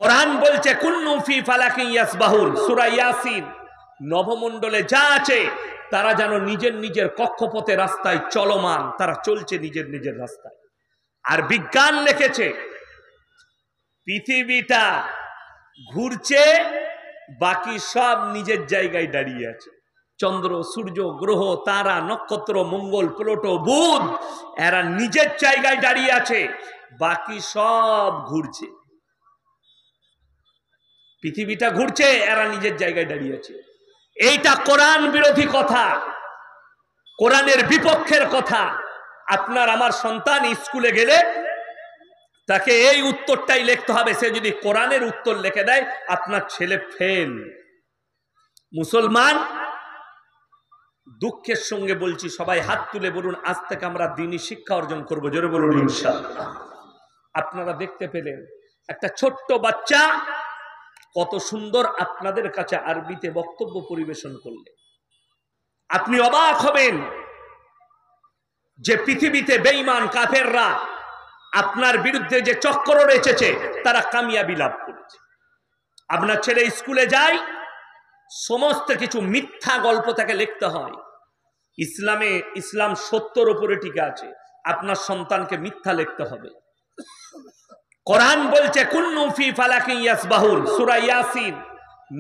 কোরআন বলছে কুল্লু ফি ফালাকিন ইয়াসবাহুন, সূরা ইয়াসিন। নভমণ্ডলে যা আছে তারা যেন নিজের নিজের কক্ষপথে রাস্তায় চলমান, তারা চলছে নিজের নিজের রাস্তায়। আর বিজ্ঞান লিখেছে পৃথিবীটা ঘুরছে, বাকি সব নিজের জায়গায় দাঁড়িয়ে আছে। চন্দ্র, সূর্য, গ্রহ, তারা, নক্ষত্র, মঙ্গল, প্লুটো, বুধ, এরা নিজের জায়গায় দাঁড়িয়ে আছে, বাকি সব ঘুরছে। পৃথিবীটা ঘুরছে, এরা নিজের জায়গায় দাঁড়িয়ে আছে। এইটা কোরআন বিরোধী কথা, কোরআনের বিপক্ষের কথা। আপনার আমার সন্তান স্কুলে গেলে তাকে এই উত্তরটাই লিখতে হবে। সে যদি কোরআনের উত্তর লিখে দেয়, আপনার ছেলে ফেল। মুসলমান, দুঃখের সঙ্গে বলছি, সবাই হাত তুলে বলুন, আজ থেকে আমরা দ্বীনি শিক্ষা অর্জন করবো। জোরে বলুন ইনশাআল্লাহ। আপনারা দেখতে পেলেন একটা ছোট্ট বাচ্চা কত সুন্দর আপনাদের কাছে আরবিতে বক্তব্য পরিবেশন করলে। আপনি অবাক হবেন যে পৃথিবীতে বেঈমান কাফেররা আপনার বিরুদ্ধে যে চক্র রয়েছে তারা কামিয়াবি লাভ করেছে। আপনার ছেলে স্কুলে যায়, সমস্ত কিছু মিথ্যা গল্প তাকে লিখতে হয়। ইসলাম সত্যর উপরে টিকে আছে, আপনার সন্তানকে মিথ্যা লিখতে হবে। কোরআন বলছে কুল্লু ফি ফালাকিন ইয়াসবাহুন, সূরা ইয়াসিন।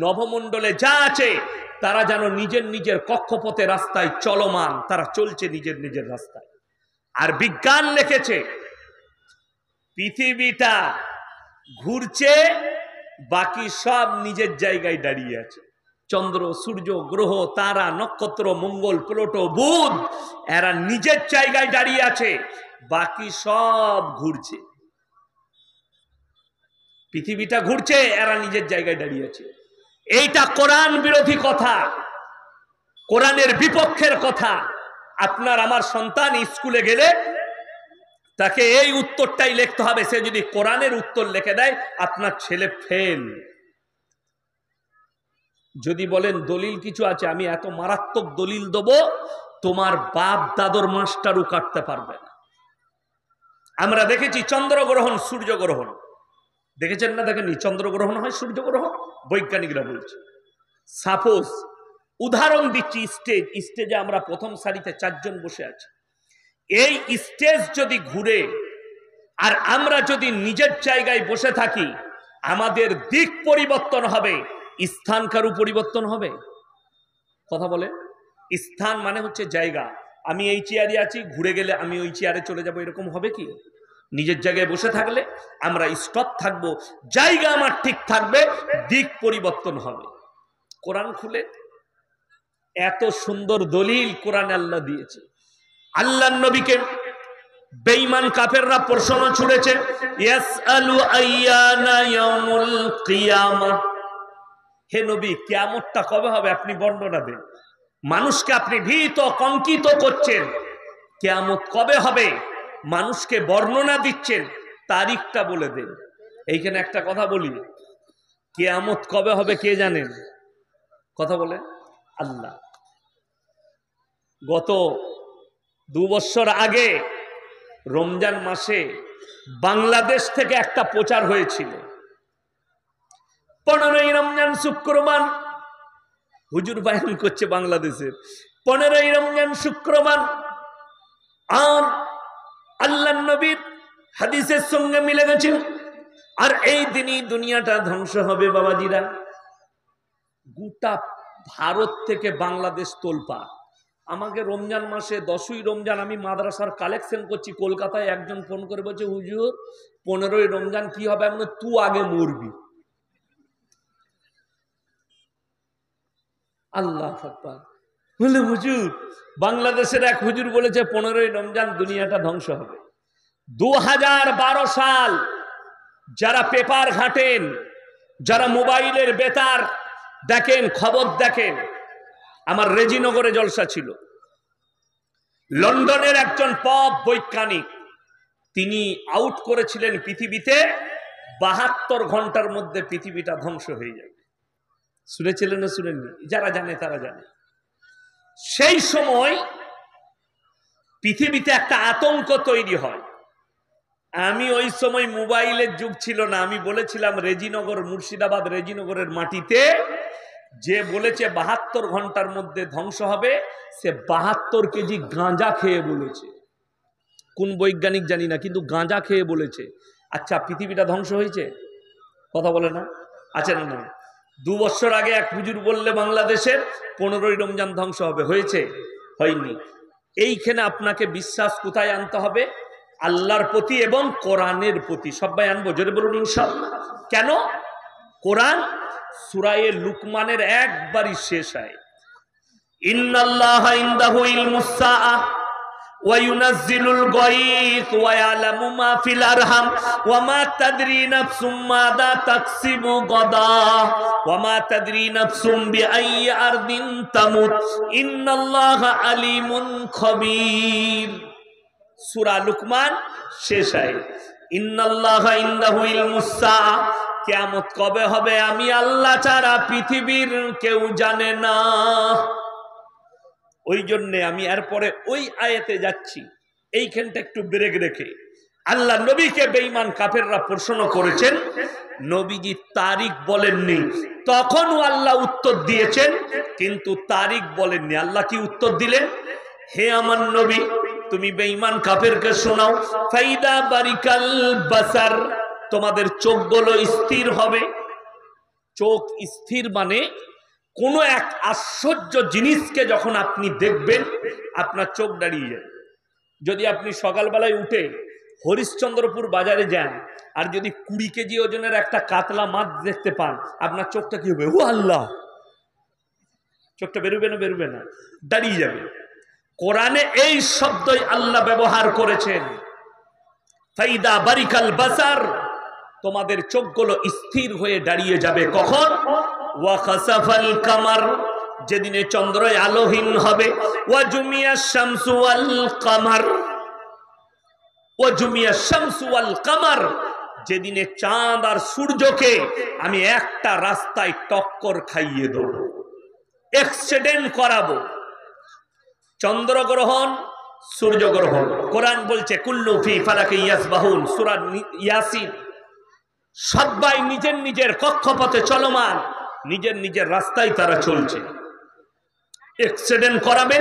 নভমণ্ডলে যা আছে তারা যেন নিজের নিজের কক্ষপথে রাস্তায় চলমান, তারা চলছে নিজের নিজের রাস্তায়। আর বিজ্ঞান লিখেছে পৃথিবীটা ঘুরছে, বাকি সব নিজের জায়গায় দাঁড়িয়ে আছে। চন্দ্র, সূর্য, গ্রহ, তারা, নক্ষত্র, মঙ্গল, প্লুটো, বুধ, এরা নিজের জায়গায় দাঁড়িয়ে আছে, বাকি সব ঘুরছে। পৃথিবীটা ঘুরছে, এরা নিজের জায়গায় দাঁড়িয়ে আছে। এইটা কোরআন বিরোধী কথা, কোরআনের বিপক্ষের কথা। আপনার আমার সন্তান স্কুলে গেলে তাকে এই উত্তরটাই লিখতে হবে। সে যদি কোরআনের উত্তর লিখে দেয়, আপনার ছেলে ফেল। যদি বলেন দলিল কিছু আছে, আমি এত মারাত্মক দলিল দেব তোমার বাপ দাদর মাস্টারও কাটতে পারবে না। আমরা দেখেছি চন্দ্রগ্রহণ, সূর্যগ্রহণ। দেখেছেন না দেখেননি? চন্দ্রগ্রহণ হয়, সূর্যগ্রহণ, বৈজ্ঞানিকরা বলছে। সাপোজ উদাহরণ দিচ্ছি, স্টেজে আমরা প্রথম সারিতে 4 জন বসে আছি। এই স্টেজ যদি ঘুরে আর আমরা যদি নিজের জায়গায় বসে থাকি, আমাদের দিক পরিবর্তন হবে, স্থানকারও পরিবর্তন হবে। কথা বলে, স্থান মানে হচ্ছে জায়গা। আমি এই চেয়ারে আছি, ঘুরে গেলে আমি ওই চেয়ারে চলে যাব, এরকম হবে কি? নিজের জায়গায় বসে থাকলে আমরা স্টপ থাকবো, জায়গা আমার ঠিক থাকবে, দিক পরিবর্তন হবে। কোরআন খুলে এত সুন্দর দলিল কোরআন আল্লাহ দিয়েছে। আল্লাহর নবীকে বেঈমান কাফেররা প্রশ্ন ছুড়েছে, ইয়াসআলু আইয়ানা ইয়াউমুল কিয়ামাহ, হে নবী কিয়ামতটা কবে হবে আপনি বর্ণনা দেন। মানুষকে আপনি ভীত কঙ্কিত করছেন, কিয়ামত কবে হবে মানুষকে বর্ণনা দিচ্ছেন, তারিখটা বলে দেন। এইখানে একটা কথা বলি, কিয়ামত কবে হবে কে জানেন? কথা বলে আল্লাহ। গত 2 বছর আগে রমজান মাসে বাংলাদেশ থেকে একটা প্রচার হয়েছিল। 15ই রমজান শুক্রবার হুজুর বায়ান করছে বাংলাদেশের, 15ই রমজান শুক্রবার। আর আল্লাহর নবীর হাদিসের সঙ্গে মিলে গেছে, আর এই দিনই দুনিয়াটা ধ্বংস হবে। বাবাজিরা, গোটা ভারত থেকে বাংলাদেশ তোলপা। আমাকে রমজান মাসে 10ই রমজান আমি মাদ্রাসার কালেকশন করছি, কলকাতায় একজন ফোন করে বলছে, হুজুর 15ই রমজান কি হবে? আমি তুই আগে মরবি। আল্লাহ আকবার। বলে হুজুর, বাংলাদেশের এক হুজুর বলেছে 15ই রমজান দুনিয়াটা ধ্বংস হবে। 2012 সাল, যারা পেপার ঘাটেন, যারা মোবাইলের বেতার দেখেন, খবর দেখেন, আমার রেজিনগরে জলসা ছিল। লন্ডনের একজন পপ বৈজ্ঞানিক, তিনি আউট করেছিলেন পৃথিবীতে 72 ঘন্টার মধ্যে পৃথিবীটা ধ্বংস হয়ে যাবে। শুনেছিলেন না শুনেননি? যারা জানে তারা জানে। সেই সময় পৃথিবীতে একটা আতঙ্ক তৈরি হয়। আমি ওই সময় মোবাইলের যুগ ছিল না, আমি বলেছিলাম রেজিনগর, মুর্শিদাবাদ রেজিনগরের মাটিতে যে বলেছে 72 ঘন্টার মধ্যে ধ্বংস হবে, সে 72 কেজি গাঁজা খেয়ে বলেছে। কোন বৈজ্ঞানিক জানি না, কিন্তু গাঁজা খেয়ে বলেছে। আচ্ছা, পৃথিবীটা ধ্বংস হয়েছে? কথা বলে না? আছে না? 2 বছর আগে এক হুজুর বললে বাংলাদেশের 15ই রমজান ধ্বংস হবে, হয়েছে? হয়নি। এইখানে আপনাকে বিশ্বাস কোথায় আনতে হবে? আল্লাহর প্রতি এবং কোরআনের প্রতি। সবাই আনবো, জোরে বলুন ইনশাআল্লাহ। কেন? কোরআন সূরা লুকমানের একবারই শেষ হয়, ইন্নাল্লাহা ইনদাহু ইলমুস সাআ ওয়া ইউনাজ্জিলুল গায়থ ওয়া ইয়ালামু মা ফিল আরহাম ওয়া মা তাদরি নাফসুম মাযা তাকসিবু গাদা ওয়া মা তাদরি নাফসুম বিআইয়ি আরদিন তামুত ইন্নাল্লাহা আলিমুন খবীর। সূরা লুকমান শেষ হয় ইন্নাল্লাহা ইনদাহু ইলমুস সাআ, কিয়ামত কবে হবে আমি আল্লাহ ছাড়া পৃথিবীর কেউ জানে না। ওই জন্যে আমি এরপরে ওই আয়াতে যাচ্ছি, এইখানটা একটু ব্রেক রেখে। আল্লাহ নবীকে বেঈমান কাফেররা প্রশ্ন করেছেন, নবীজি তারিখ বলেননি, তখনও আল্লাহ উত্তর দিয়েছেন, কিন্তু তারিখ বলেননি। আল্লাহ কি উত্তর দিলেন? হে আমার নবী, তুমি বেঈমান কাফেরকে শোনাও, ফাইদা বারিকাল বাসার, তোমাদের চোখগুলো স্থির হবে। চোখ স্থির মানে কোনো এক আশ্চর্য জিনিসকে যখন আপনি দেখবেন আপনার চোখ দাঁড়িয়ে যায়। যদি আপনি সকালবেলায় উঠে হরিশ্চন্দ্রপুর বাজারে যান আর যদি 20 কেজি ওজনের একটা কাতলা মাছ দেখতে পান, আপনার চোখটা কি হবে? ও আল্লাহ! চোখটা বেরোবে না? বেরোবে না, দাঁড়িয়ে যাবে। কোরআনে এই শব্দই আল্লাহ ব্যবহার করেছেন, ফাইদা বারিকাল বাসার, তোমাদের চোখগুলো স্থির হয়ে দাঁড়িয়ে যাবে। কখন? ওয়া খাসাফাল কামার, যেদিনে চন্দ্র আলোহীন হবে, ওয়া জুমিয়াশ শামসু ওয়াল কামার, ওয়া জুমিয়াশ শামসু ওয়াল কামার, যেদিনে চাঁদ আর সূর্যকে আমি একটা রাস্তায় টক্কর খাইয়ে দেব, অ্যাক্সিডেন্ট করাবো। চন্দ্রগ্রহণ, সূর্যগ্রহণ, কোরআন বলছে কুল্লু ফি ফালাকি ইয়াসবাহুন, সূরা ইয়াসিন। সবাই নিজের নিজের কক্ষপথে চলমান, নিজের নিজের রাস্তায় তারা চলছে। অ্যাক্সিডেন্ট করাবে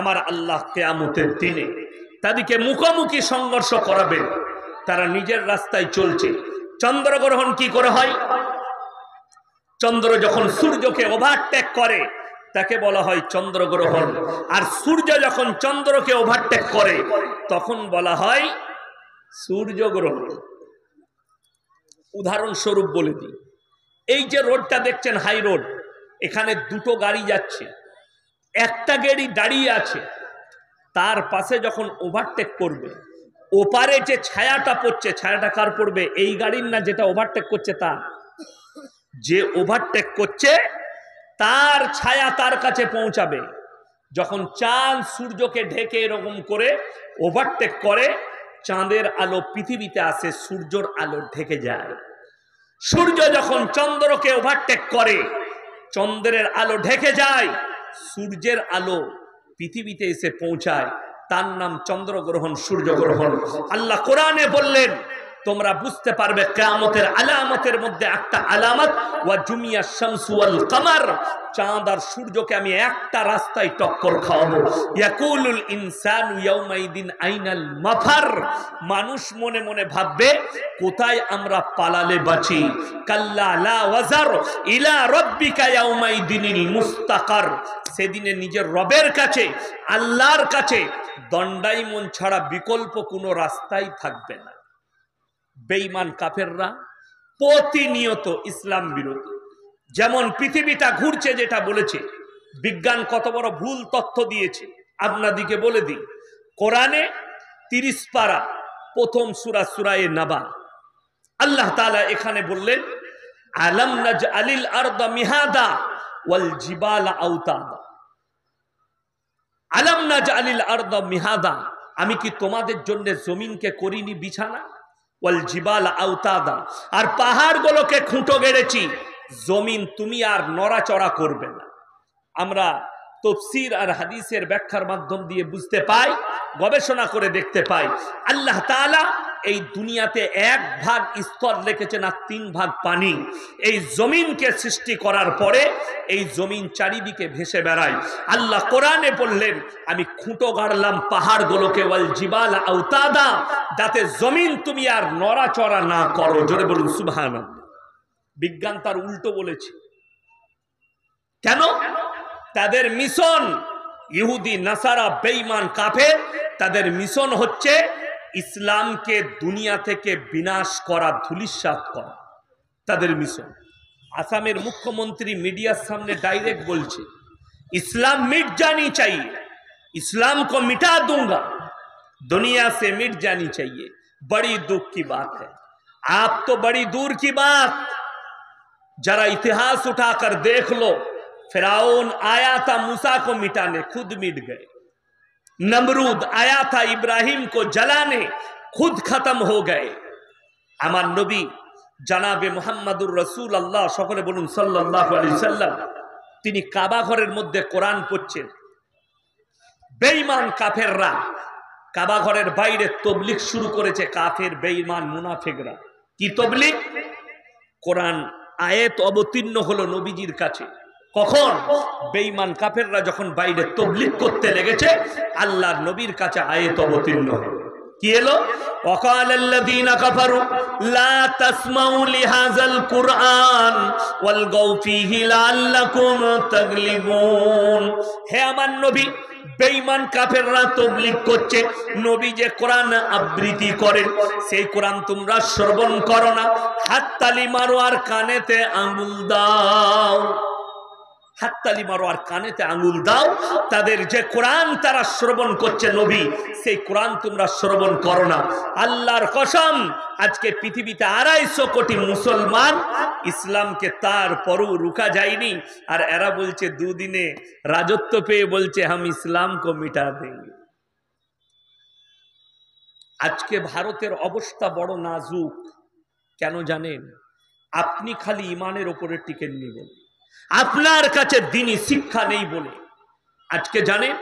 আমার আল্লাহ কিয়ামতের দিনে, তাদেরকে মুখোমুখি সংঘর্ষ করাবে। তারা নিজের রাস্তায় চলছে। চন্দ্রগ্রহণ কি করে হয়? চন্দ্র যখন সূর্যকে ওভারটেক করে তাকে বলা হয় চন্দ্রগ্রহণ, আর সূর্য যখন চন্দ্রকে ওভারটেক করে তখন বলা হয় সূর্যগ্রহণ। উদাহরণস্বরূপ বলে দিই, এই যে রোডটা দেখছেন হাই রোড, এখানে দুটো গাড়ি যাচ্ছে, একটা গাড়ি দাঁড়িয়ে আছে, তার পাশে যখন ওভারটেক করবে, ওপারে যে ছায়াটা পড়ছে, ছায়াটা কার পড়বে? এই গাড়ির না, যেটা ওভারটেক করছে তার। যে ওভারটেক করছে তার ছায়া তার কাছে পৌঁছাবে। যখন চাঁদ সূর্যকে ঢেকে এরকম করে ওভারটেক করে, চাঁদের আলো পৃথিবীতে আসে, সূর্যের আলো ঢেকে যায়। সূর্য যখন চন্দ্রকে ওভারটেক করে, চন্দ্রের আলো ঢেকে যায়, সূর্যের আলো পৃথিবীতে এসে পৌঁছায়, তার নাম চন্দ্রগ্রহণ, সূর্যগ্রহণ। আল্লাহ কোরআনে বললেন, তোমরা বুঝতে পারবে কিয়ামতের আলামতের মধ্যে একটা আলামত, ওয়া জুমিয়াশ শামসু ওয়াল কামার, চাঁদ আর সূর্যকে আমি একটা রাস্তায় টক্কর খাওয়াবো। ইয়াকুলুল ইনসানু ইয়াউমাইদিন আইনাল মাফার, মানুষ মনে মনে ভাববে কোথায় আমরা পালালে বাঁচি। কাল্লা লা ওয়াজার ইলা রাব্বিকা ইয়াউমাইদিনিল মুস্তাকার, সেদিনে নিজের রবের কাছে, আল্লাহর কাছে দণ্ডায়মন ছাড়া বিকল্প কোনো রাস্তাই থাকবে না। বেঈমান কাফেররা প্রতিনিয়ত ইসলাম বিরোধী। যেমন পৃথিবীটা ঘুরছে, যেটা বলেছে বিজ্ঞান কত বড় ভুল তথ্য দিয়েছে আপনাদিকে বলে দিই। কোরআনে 30 পারা, প্রথম সূরা সূরায়ে নাবা, আল্লাহ তাআলা এখানে বললেন, আলাম নাজআলিল আরদা মিহাদা ওয়াল জিবালা আওতাদা, আলাম নাজআলিল আরদা মিহাদা, আমি কি তোমাদের জন্য জমিনকে করিনি বিছানা, ওয়াল জিবালা আওতাদা, আর পাহাড়গুলোকে খুঁটো গেড়েছি, জমিন তুমি আর নড়াচড়া করবে না। আমরা তফসির আর হাদিসের ব্যাখ্যার মাধ্যম দিয়ে বুঝতে পাই, গবেষণা করে দেখতে পাই, আল্লাহ তাআলা এই দুনিয়াতে 1 ভাগ স্তর রেখেছেন আর 3 ভাগ পানি। এই জমিনকে সৃষ্টি করার পরে এই জমিন চারিদিকে ভেসে বেড়ায়। আল্লাহ কোরআনে বললেন, আমি খুঁটো গাড়লাম পাহাড়গুলোকে, ওয়াল জিবাল আওতাদা, যাতে জমিন তুমি আর নড়াচড়া না করো। জোরে বলুন সুবহানাল্লাহ। বিজ্ঞান তার উল্টো বলেছে। কেন? তাদের মিশন, ইহুদি নাসারা বেঈমান কাফের, তাদের মিশন হচ্ছে ইসলামকে দুনিয়া থেকে বিনাশ করা, ধূলিসাৎ করা তাদের মিশন। আসামের মুখ্যমন্ত্রী মিডিয়ার সামনে ডাইরেক্ট বলছে, इस्लाम मिट जानी चाहिए, इस्लाम को मिटा दूंगा, दुनिया से मिट जानी चाहिए। बड़ी दुख की बात है। आप तो बड़ी दूर की बात, जरा इतिहास उठाकर देख लो, फिरौन आया था मूसा को मिटाने, खुद मिट गए। नमरूद आया था इब्राहिम को जलाने, खुद खत्म हो गए। আমার নবী জনাবে মুহাম্মদুর রাসূলুল্লাহ, সকলে বলুন সাল্লাল্লাহু আলাইহি সাল্লাম, তিনি কাবা ঘরের মধ্যে কোরআন পড়ছেন। বেঈমান কাফেররা কাবা ঘরের বাইরে তাবলীগ শুরু করেছে, কাফের বেঈমান মুনাফিকরা। কি তাবলীগ? কোরআন আয়াত অবতীর্ণ হলো নবীজির কাছে। কখন? বেঈমান কাফেররা যখন বাইরে তাবলীগ করতে লেগেছে, আল্লাহর নবীর কাছে আয়াত অবতীর্ণ হলো। কি এলো? ওয়াকালাল্লাযীনা কাফারু লা তাসমাউ লিহাযাল কুরআন ওয়ালগাউ ফীহি লাআল্লাকুম তাগলিবুন। হে আমার নবী, বেঈমান কাফেররা তাবলীগ করছে, নবী যে কোরআন আবৃত্তি করেন সেই কোরআন তোমরা শ্রবণ করো না, হাততালি মারো আর কানেতে আঙ্গুল দাও। হাততালি মারো আর কানেতে আঙ্গুল দাও। তাদের যে কোরআন তারা শ্রবণ করছে নবী, সেই কোরআন তোমরা শ্রবণ করো না। আল্লাহর কসম, আজকে পৃথিবীতে 250 কোটি মুসলমান, ইসলামকে তারপরও রুকা যায়নি। আর এরা বলছে দুদিনে রাজত্ব পেয়ে বলছে হাম ইসলাম কো মিটা দেंगे। আজকে ভারতের অবস্থা বড় নাজুক। কেন জানেন? আপনি খালি ইমানের উপরে টিকেন নি বলে, আপনার কাছে দ্বীনি শিক্ষা নেই বলে। আজকে জানেন,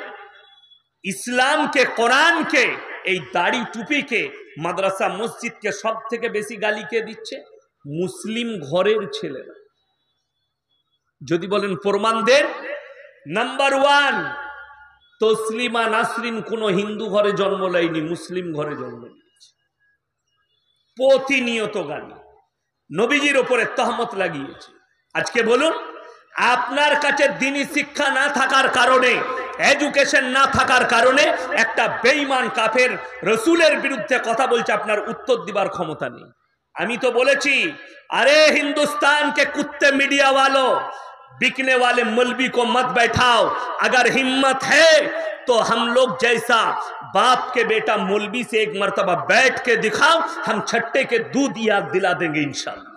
ইসলামকে, কোরআনকে, এই দাড়ি টুপিকে, মাদ্রাসা মসজিদকে সব থেকে বেশি গালি কে দিচ্ছে? মুসলিম ঘরের ছেলেরা। যদি বলেন প্রমাণ দেন, নাম্বার 1, তসলিমা নাসরিন কোন হিন্দু ঘরে জন্ম নেয়নি, মুসলিম ঘরে জন্ম নিয়েছে। প্রতিনিয়ত গালি, নবীজির উপরে তহমত লাগিয়েছে। আজকে বলুন, আপনার কাছে দ্বীনি শিক্ষা না থাকার কারণে, এডুকেশন না থাকার কারণে একটা বেঈমান কাফের রসুলের বিরুদ্ধে কথা বলছে, আপনার উত্তর দিবার ক্ষমতা নেই। আমি তো বলেছি, अरे हिंदुस्तान के कुत्ते मीडिया वालों, बिकने वाले मौलवी को मत बैठाओ। अगर हिम्मत है तो हम लोग जैसा बाप के बेटा मौलवी से एक मर्तबा बैठ के दिखाओ, हम छट्टे के दूध याद दिला देंगे इंशाल्लाह।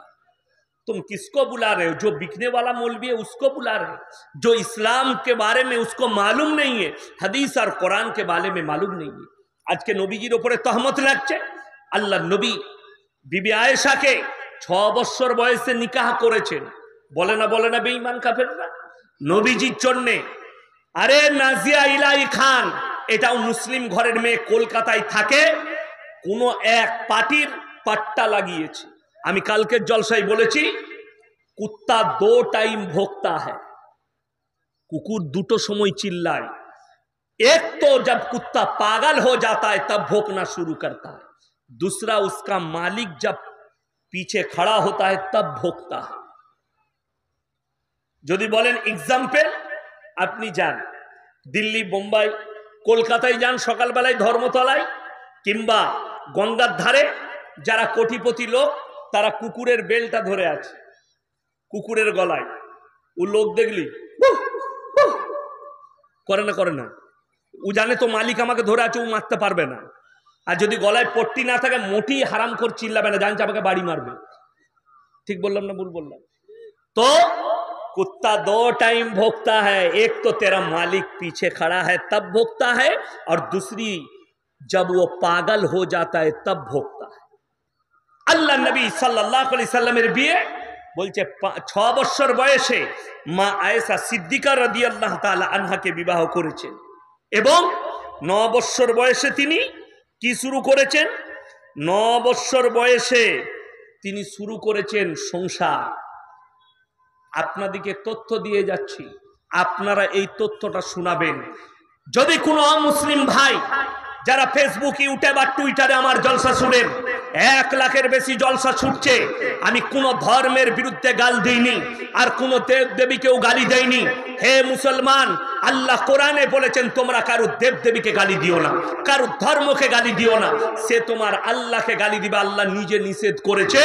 तुम किसको बुला रहे हो? जो बिकने वाला मौलवी है उसको बुला रहे हो, जो इस्लाम के बारे में उसको मालूम नहीं है, हदीस और कुरान के बारे में मालूम नहीं है। आज के नबीजिर ऊपर तहमत লাগছে। আল্লাহ নবী বিবি আয়েশাকে 6 বছর বয়সে নিকাহ করেছেন। বলে না বেঈমান কাফেররা নবীজির জন্য। আরে নাজিয়া ইলাহি খান, এটাও মুসলিম ঘরের মেয়ে, কলকাতায় থাকে, কোন এক পার্টির পাট্টা লাগিয়েছে। আমি কালকের জলসায় বলেছি, কুত্তা 2 টাইম ভোগতা है, কুকুর 2টো সময় চিল্লায়। एक तो जब कुत्ता पागल हो जाता है तब भौंकना शुरू करता है, दूसरा उसका मालिक जब पीछे खड़ा होता है तब भौंकता है। যদি বলেন एग्जाम्पल, আপনি যান দিল্লি, বোম্বাই, কলকাতায় যান, সকালবেলায় ধর্মতলায় কিংবা গঙ্গার ধারে যারা কোটিপতি লোক, তারা কুকুরের বেলটা ধরে আছে, কুকুরের গলায়। ও লোক দেখলি করে না, ও জানে তো মালিক আমাকে ধরে আছে, ও মারতে পারবে না। আর যদি গলায় পট্টি না থাকে, মোটি হারাম করে চিল্লাবে না, জানছে আমাকে বাড়ি মারবে। ঠিক বললাম না ভুল বললাম? তো कुत्ता 2 टाइम भोंकता है, एक तो तेरा मालिक पीछे खड़ा है तब भोंकता है, और दूसरी जब वो पागल हो जाता है तब भोंकता है। अल्लाह नबी सल्लल्लाहु अलैहि वसल्लमेर बिये বলছে 6 বছর বয়সে মা আয়েশা সিদ্দিকা রাদিয়াল্লাহু তাআলা আনহাকে বিবাহ করেছেন এবং 9 বছর বয়সে তিনি কি শুরু করেছেন? 9 বছর বয়সে তিনি শুরু করেছেন সংসার। আপনাদেরকে তথ্য দিয়ে যাচ্ছি, আপনারা এই তথ্যটা শোনাবেন। যদি কোনো অমুসলিম ভাই যারা ফেসবুক, ইউটিউব আর টুইটারে আমার জলসা শুনেন, 1 লাখের বেশি জলসা ছুটছে, আমি কোনো ধর্মের বিরুদ্ধে গাল দিইনি আর কোনো দেব দেবীকেও গালি দেইনি। হে মুসলমান, আল্লাহ কোরআনে বলেছেন তোমরা কারো দেব দেবীকে গালি দিও না, কারো ধর্মকে গালি দিও না। সে তোমার আল্লাহকে গালি দিবে, আল্লাহ নিজে নিষেধ করেছে।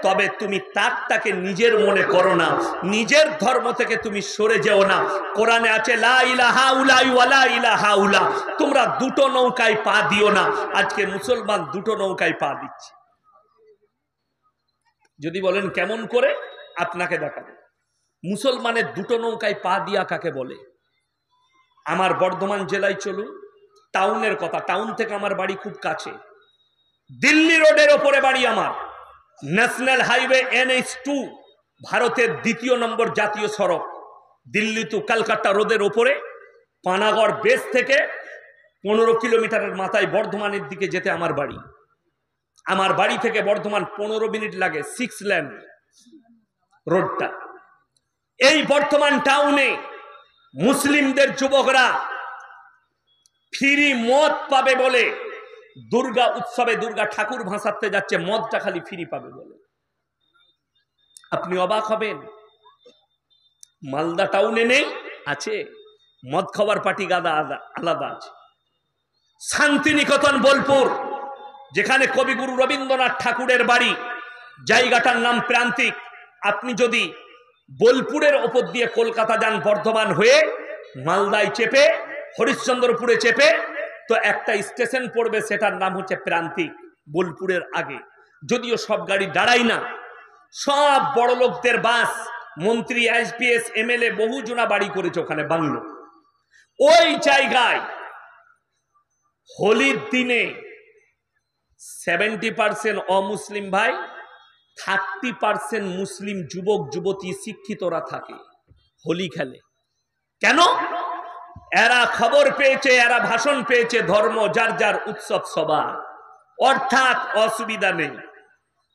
তবে তুমি তারটাকে নিজের মনে করো না, নিজের ধর্ম থেকে তুমি সরে যেও না। কোরআনে আছে লা ইলাহা উলাই ওয়া লা ইলাহা উলা, তোমরা দুটো নৌকায় পা দিও না। আজকে মুসলমান দুটো নৌকায় পা দিচ্ছে। যদি বলেন কেমন করে, আপনাকে দেখাবো। মুসলমানের দুটো নৌকায় পা দিয়া কাকে বলে? আমার বর্ধমান জেলায় চলুন, টাউনের কথা। টাউন থেকে আমার বাড়ি খুব কাছে, দিল্লি রোডের ওপরে বাড়ি আমার। ন্যাশনাল হাইওয়ে NH2, ভারতের 2 নম্বর জাতীয় সড়ক, দিল্লি টু কলকাতা রোডের ওপরে। পানাগড় বেস থেকে 15 কিলোমিটারের মাথায় বর্ধমানের দিকে যেতে আমার বাড়ি। আমার বাড়ি থেকে বর্ধমান 15 মিনিট লাগে, 6 লেন রোডটা। এই বর্ধমান টাউনে মুসলিমদের যুবকরা ফ্রি মদ পাবে বলে দুর্গা উৎসবে দুর্গা ঠাকুর ভাসাতে যাচ্ছে, মদটা খালি ফ্রি পাবে বলে। আপনি অবাক হবেন, মালদা টাউনে নেই? আছে, মদ খাওয়ার পার্টি গাদা আলাদা আছে। শান্তিনিকেতন বোলপুর, যেখানে কবিগুরু রবীন্দ্রনাথ ঠাকুরের বাড়ি, জায়গাটার নাম প্রান্তিক। আপনি যদি বোলপুরের ওপর দিয়ে কলকাতা যান বর্ধমান হয়ে, মালদায় চেপে হরিশ্চন্দ্রপুরে চেপে, তো একটা স্টেশন পড়বে, সেটার নাম হচ্ছে প্রান্তিক, বোলপুরের আগে। যদিও সব গাড়ি দাঁড়ায় না, সব বড় লোকদের বাস, মন্ত্রী, IPS, MLA বহু জনা বাড়ি করেছে ওখানে, বাংলো। ওই জায়গায় হোলির দিনে 70% অমুসলিম ভাই, 30% মুসলিম যুবক যুবতী শিক্ষিতরা থাকে, হোলি খেলে। কেন? এরা খবর পেয়েছে, এরা ভাষণ পেয়েছে, ধর্ম যার যার উৎসব সবার, অর্থাৎ অসুবিধা নেই।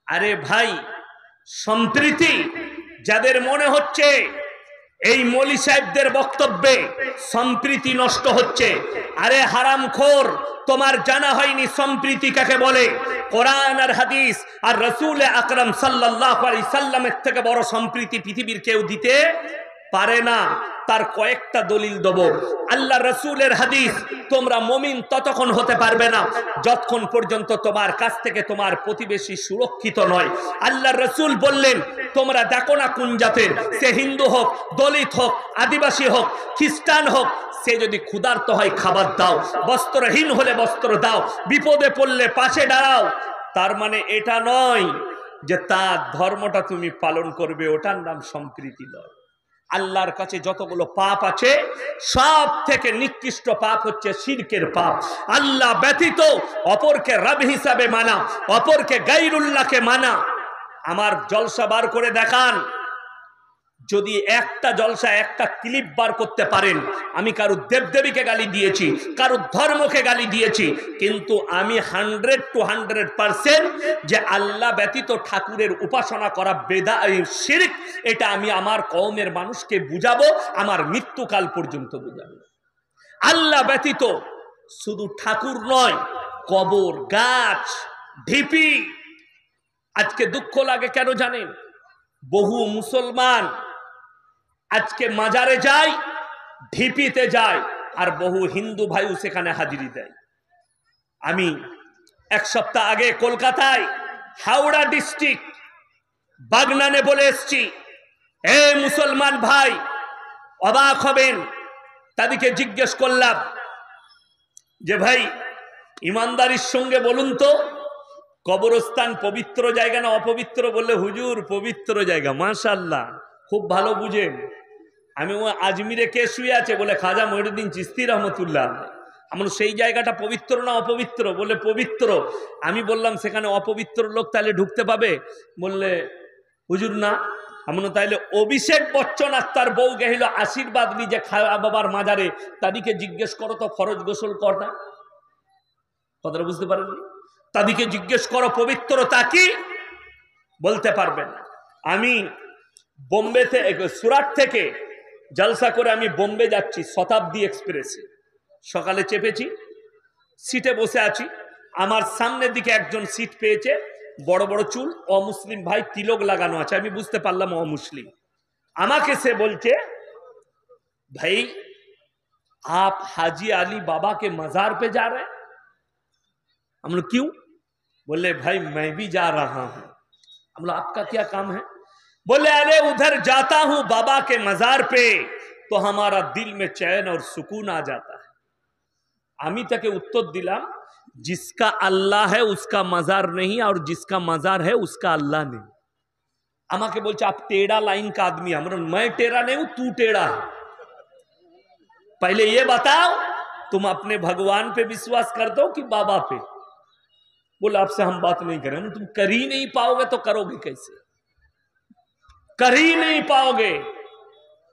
আরে ভাই, সম্প্রীতি যাদের মনে হচ্ছে এই মৌলী সাহেবদের বক্তব্যে সম্প্রীতি নষ্ট হচ্ছে, আরে হারামখোর, তোমার জানা হয়নি সম্প্রীতি কাকে বলে। কোরআন আর হাদিস আর রাসূল আকরাম সাল্লাল্লাহু আলাইহি সাল্লামের থেকে বড় সম্প্রীতি পৃথিবীর কেউ দিতে পারে না। তার কয়েকটা দলিল দেব। আল্লাহ রাসূলের হাদিস, তোমরা মুমিন ততক্ষণ হতে পারবে না যতক্ষণ পর্যন্ত তোমার কাছ থেকে তোমার প্রতিবেশী সুরক্ষিত নয়। আল্লাহ রাসূল বললেন, তোমরা দেখো না কোন জাতের, সে হিন্দু হোক, দলিত হোক, আদিবাসী হোক, খ্রিস্টান হোক, সে যদি ক্ষুধার্ত হয় খাবার দাও, বস্ত্রহীন হলে বস্ত্র দাও, বিপদে পড়লে পাশে দাঁড়াও। তার মানে এটা নয় যে তার ধর্মটা তুমি পালন করবে, ওটার নাম সম্প্রীতি নয়। আল্লাহর কাছে যতগুলো পাপ আছে, সব থেকে নিকৃষ্ট পাপ হচ্ছে শিরকের পাপ। আল্লাহ ব্যতীত অপরকে রব হিসাবে মানা, অপরকে গায়রুল্লাহকে মানা। আমার জলসা বার করে দেখান, যদি একটা জলসা, একটা ক্লিপ বার করতে পারেন, আমি কারো দেবদেবীকে গালি দিয়েছি, কারো ধর্মকে গালি দিয়েছি, কিন্তু আমি 100 to 100% যে আল্লাহ ব্যতীত ঠাকুরের উপাসনা করা শিরক, এটা আমি আমার কওমের মানুষকে বুঝাবো, আমার মৃত্যুকাল পর্যন্ত বুঝাবো। আল্লাহ ব্যতীত শুধু ঠাকুর নয়, কবর, গাছ, ঢিপি। আজকে দুঃখ লাগে কেন জানেন? বহু মুসলমান আজকে মাজারে যায়, ঢিপিতে যায়, আর বহু হিন্দু ভাইও সেখানে হাজিরি দেয়। আমি 1 সপ্তাহ আগে কলকাতায় হাওড়া ডিস্ট্রিক্ট বাগনানে বলে এসছি, এ মুসলমান ভাই, অবাক হবেন। তাদেরকে জিজ্ঞেস করলাম যে ভাই, ইমানদারির সঙ্গে বলুন তো, কবরস্থান পবিত্র জায়গা না অপবিত্র? বললে হুজুর পবিত্র জায়গা। মাশাআল্লাহ, খুব ভালো বুঝেন। আমি আজমিরে কে শুয়ে আছে? বলে খাজা মঈনুদ্দিন চিশতি রহমতুল্লাহ। আমার সেই জায়গাটা পবিত্র না অপবিত্র? বলে পবিত্র। আমি বললাম সেখানে অপবিত্র লোক তাহলে ঢুকতে পাবে? বললে হুজুর না, এমন তাইলে অভিষেক বচ্চন আর তার বউ গেহিল আশীর্বাদ নিজে খাওয়া বাবার মাজারে, তাদেরকে জিজ্ঞেস করো তো ফরজ গোসল কর না, কথাটা বুঝতে পারেননি? তাদেরকে জিজ্ঞেস করো পবিত্রতা কি, বলতে পারবেন না। আমি বোম্বেতে সুরাট থেকে জলসা করে আমি বোম্বে যাচ্ছি শতাব্দী এক্সপ্রেসে, সকালে চেপেছি, সিটে বসে আছি, আমার সামনের দিকে একজন সিট পেয়েছে, বড় বড় চুল, অমুসলিম ভাই, তিলক লাগানো আছে, আমি বুঝতে পারলাম অমুসলিম। আমাকে সে বলছে, ভাই आप हाजी अली बाबा के मजार पे जा रहे हैं? हम लोग क्यों? बोले भाई मैं भी जा रहा हूं। हम लोग आपका क्या काम है? बोले अरे उधर जाता हूं बाबा के मजार पे तो हमारा दिल में चैन और सुकून आ जाता है। आमी तक उत्तर दिलाम, जिसका अल्लाह है उसका मजार नहीं और जिसका मजार है उसका अल्लाह नहीं। আমাকে বলছে आप टेढ़ा लाइन का आदमी। हम लोग मैं टेढ़ा नहीं हूं, तू टेढ़ा है। पहले ये बताओ तुम अपने भगवान पे विश्वास करते हो कि बाबा पे? बोले आपसे हम बात नहीं करें। तुम कर ही नहीं पाओगे तो करोगे कैसे? कर ही नहीं पाओगे।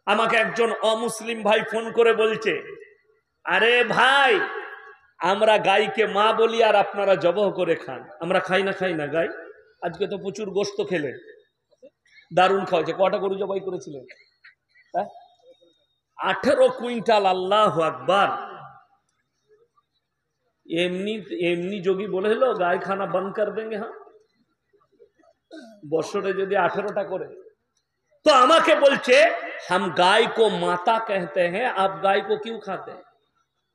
আমাকে একজন অমুসলিম ভাই ফোন করে বলছে, আরে ভাই আমরা গাইকে মা বলি আর আপনারা জবহ করে খান। আমরা খাই না গাই? আজকে তো প্রচুর গোশত খেলেন, দারুণ খাওয়াছে। কটা গরু জবাই করেছিলেন? 18 কুইন্টাল। আল্লাহ আকবার। এমনি যোগী বলে হলো গায়ে খানা বন্ধ কর দেंगे। হ্যাঁ, বছরে যদি 18টা করে। তো আমাকে বলছে हम गाय को माता कहते हैं, आप गाय को क्यों खाते हैं?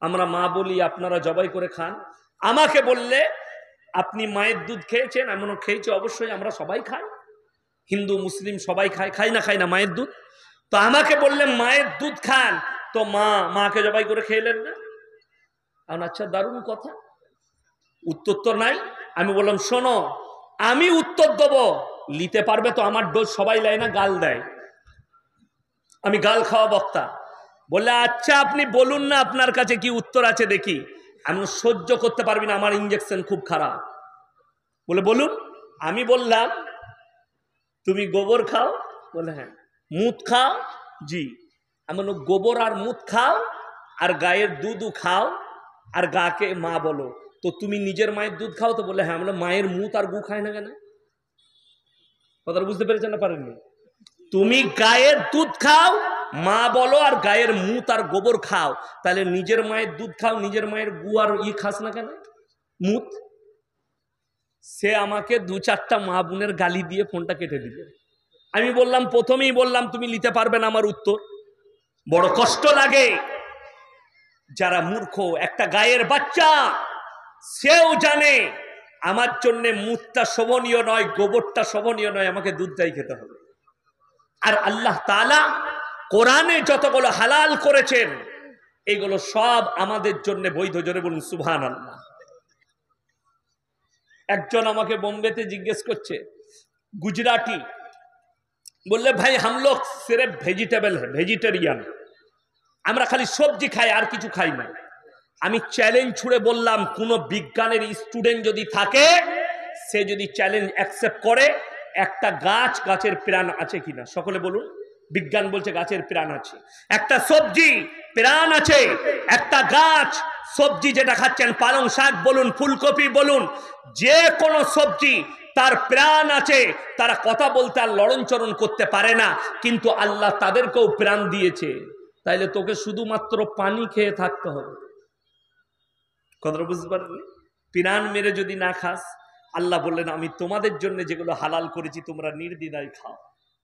আমরা মা বলি, আপনারা জবাই করে খান। আমাকে বললে আপনি মায়ের দুধ খেয়েছেন? এমন খেয়েছি, অবশ্যই আমরা সবাই খাই, হিন্দু মুসলিম সবাই খায়, খাই না মায়ের দুধ? তো আমাকে বললেন মায়ের দুধ খান, তো মাকে জবাই করে খেলেন না? আচ্ছা দারুণ কথা, উত্তর তো নাই। আমি বললাম শোনো, আমি উত্তর দেবো, নিতে পারবে তো? আমার ডোজ সবাই লাই না, গাল দেয়, আমি গাল খাওয়া বক্তা। বললে আচ্ছা আপনি বলুন না আপনার কাছে কি উত্তর আছে দেখি। আমি সহ্য করতে পারবি না, আমার ইঞ্জেকশন খুব খারাপ। বলে বলুন। আমি বললাম তুমি গোবর খাও? বলে হ্যাঁ। মুত খাও? জি। আমি বললাম গোবর আর মুত খাও আর গায়ের দুধও খাও আর গাকে মা বলো, তো তুমি নিজের মায়ের দুধ খাও? তো বলে হ্যাঁ। আমরা মায়ের মুত আর গু খায় না কেন? কথাটা বুঝতে পেরেছেন না পারেননি? তুমি গায়ের দুধ খাও, মা বলো, আর গায়ের মুত আর গোবর খাও, তাহলে নিজের মায়ের দুধ খাও, নিজের মায়ের গু আর খাস না কেন? মুত। সে আমাকে 2-4টা মা বোনের গালি দিয়ে ফোনটা কেটে দিল। আমি বললাম, প্রথমেই বললাম তুমি নিতে পারবে না আমার উত্তর। বড় কষ্ট লাগে। যারা মূর্খ, একটা গায়ের বাচ্চা সেও জানে আমার জন্য মুতটা শোভনীয় নয়, গোবরটা শোভনীয় নয়, আমাকে দুধটাই খেতে হবে। আর আল্লাহ তাআলা কোরআনে যতগুলো হালাল করেছেন এগুলো সব আমাদের জন্য বৈধ। জোরে বলুন সুবহানাল্লাহ। একজন আমাকে বোম্বেতে জিজ্ঞেস করছে, গুজরাটি, বললে ভাই हम लोग सिर्फ ভেজিটেবল है, ভেজিটেরিয়ান, আমরা খালি সবজি খাই আর কিছু খাই না। আমি চ্যালেঞ্জ ছুড়ে বললাম, কোন বিজ্ঞানের স্টুডেন্ট যদি থাকে, সে যদি চ্যালেঞ্জ অ্যাকসেপ্ট করে, একটা গাছের প্রাণ আছে কিনা? সকলে বলুন। বিজ্ঞান বলছে গাছের প্রাণ আছে। একটা সবজি প্রাণ আছে, একটা গাছ সবজি যেটা খাচ্ছেন, পালং শাক বলুন, ফুলকপি বলুন, যে কোনো সবজি তার প্রাণ আছে। তারা কথা বলতে আর লড়নচরণ করতে পারে না, কিন্তু আল্লাহ তাদেরকেও প্রাণ দিয়েছে। তাইলে তোকে শুধুমাত্র পানি খেয়ে থাকতে হবে। কথাটা বুঝতে পারলি? প্রাণ মেরে যদি না খাস, আল্লাহ বললেন আমি তোমাদের জন্য যেগুলো হালাল করেছি তোমরা নির্দ্বিধায় খাও।